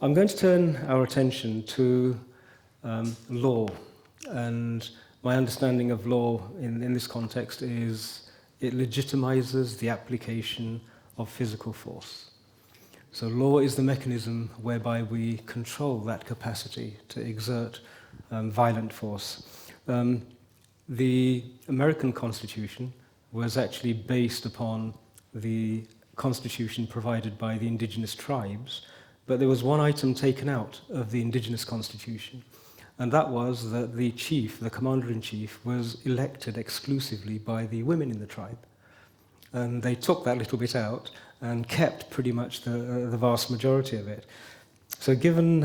I'm going to turn our attention to law, and my understanding of law in this context is it legitimizes the application of physical force. So law is the mechanism whereby we control that capacity to exert violent force. The American Constitution was actually based upon the constitution provided by the indigenous tribes, but there was one item taken out of the indigenous constitution, and that was that the chief, the commander-in-chief, was elected exclusively by the women in the tribe. And they took that little bit out and kept pretty much the vast majority of it. So given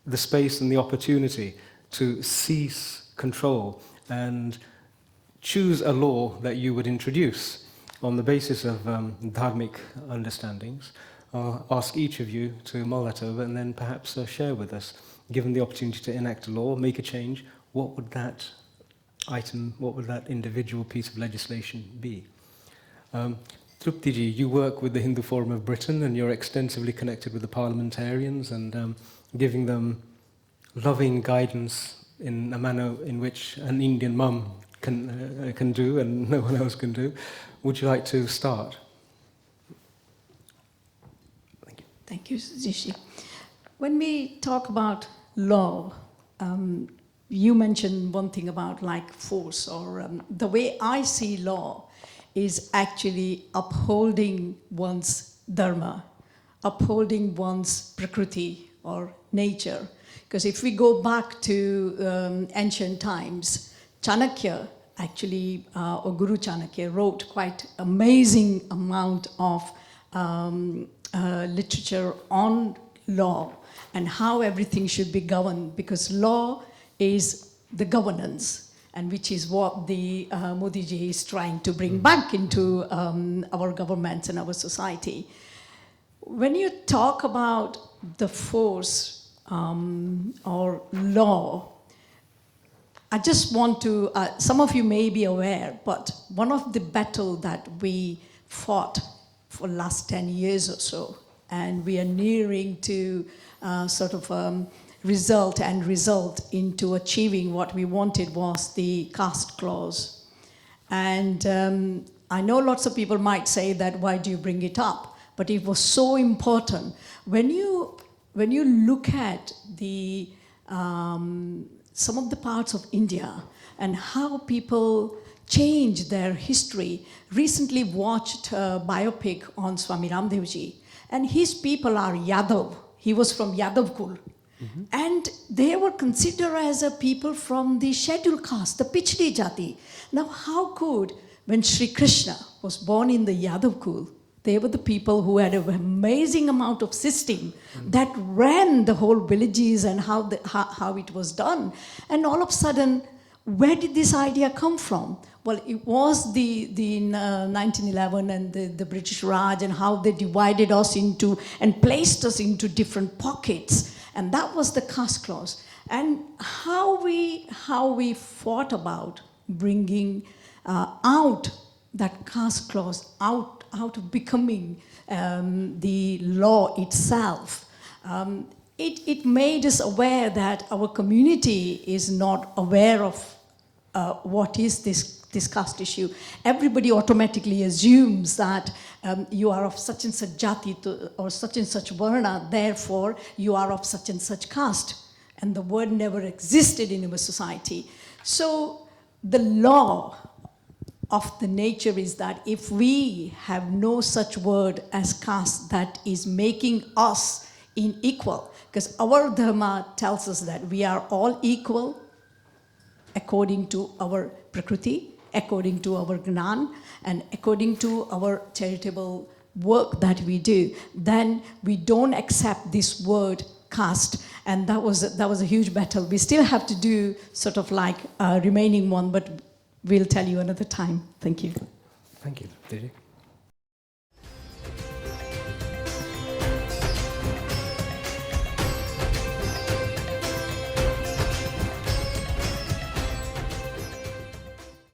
the space and the opportunity to cease control and choose a law that you would introduce on the basis of dharmic understandings, I'll ask each of you to mull that over and then perhaps share with us, given the opportunity to enact a law, make a change, what would that item, what would that individual piece of legislation be? Trupti ji, you work with the Hindu Forum of Britain and you're extensively connected with the parliamentarians and giving them loving guidance in a manner in which an Indian mum can do and no one else can do. Would you like to start? Thank you. Thank you, Satish. When we talk about law, you mentioned one thing about like force, or the way I see law is actually upholding one's dharma, upholding one's prakriti or nature. Because if we go back to ancient times, Chanakya, actually, or Guru Chanakya wrote quite amazing amount of literature on law and how everything should be governed, because law is the governance, and which is what the Modi ji is trying to bring back into our governments and our society. When you talk about the force or law, I just want to, some of you may be aware, but one of the battles that we fought for the last 10 years or so, and we are nearing to result into achieving what we wanted, was the caste clause. And I know lots of people might say that, why do you bring it up? But it was so important. When you look at the some of the parts of India and how people change their history. Recently watched a biopic on Swami Ramdev ji, and his people are Yadav. He was from Yadav Kul. Mm-hmm. And they were considered as a people from the scheduled caste, the Pichdi Jati. Now how could, when Sri Krishna was born in the Yadav Kul, they were the people who had an amazing amount of system that ran the whole villages and how it was done. And all of a sudden, where did this idea come from? Well, it was the 1911 and the British Raj, and how they divided us into and placed us into different pockets. And that was the caste clause. And how we fought about bringing out that caste clause out of becoming the law itself. It made us aware that our community is not aware of what is this caste issue. Everybody automatically assumes that you are of such and such jati or such and such varna, therefore you are of such and such caste. And the word never existed in our society. So the law of the nature is that if we have no such word as caste that is making us unequal, because our dharma tells us that we are all equal according to our prakriti, according to our gnan, and according to our charitable work that we do, then we don't accept this word caste. And that was a huge battle. We still have to do sort of like a remaining one, but we'll tell you another time. Thank you. Thank you, Didi.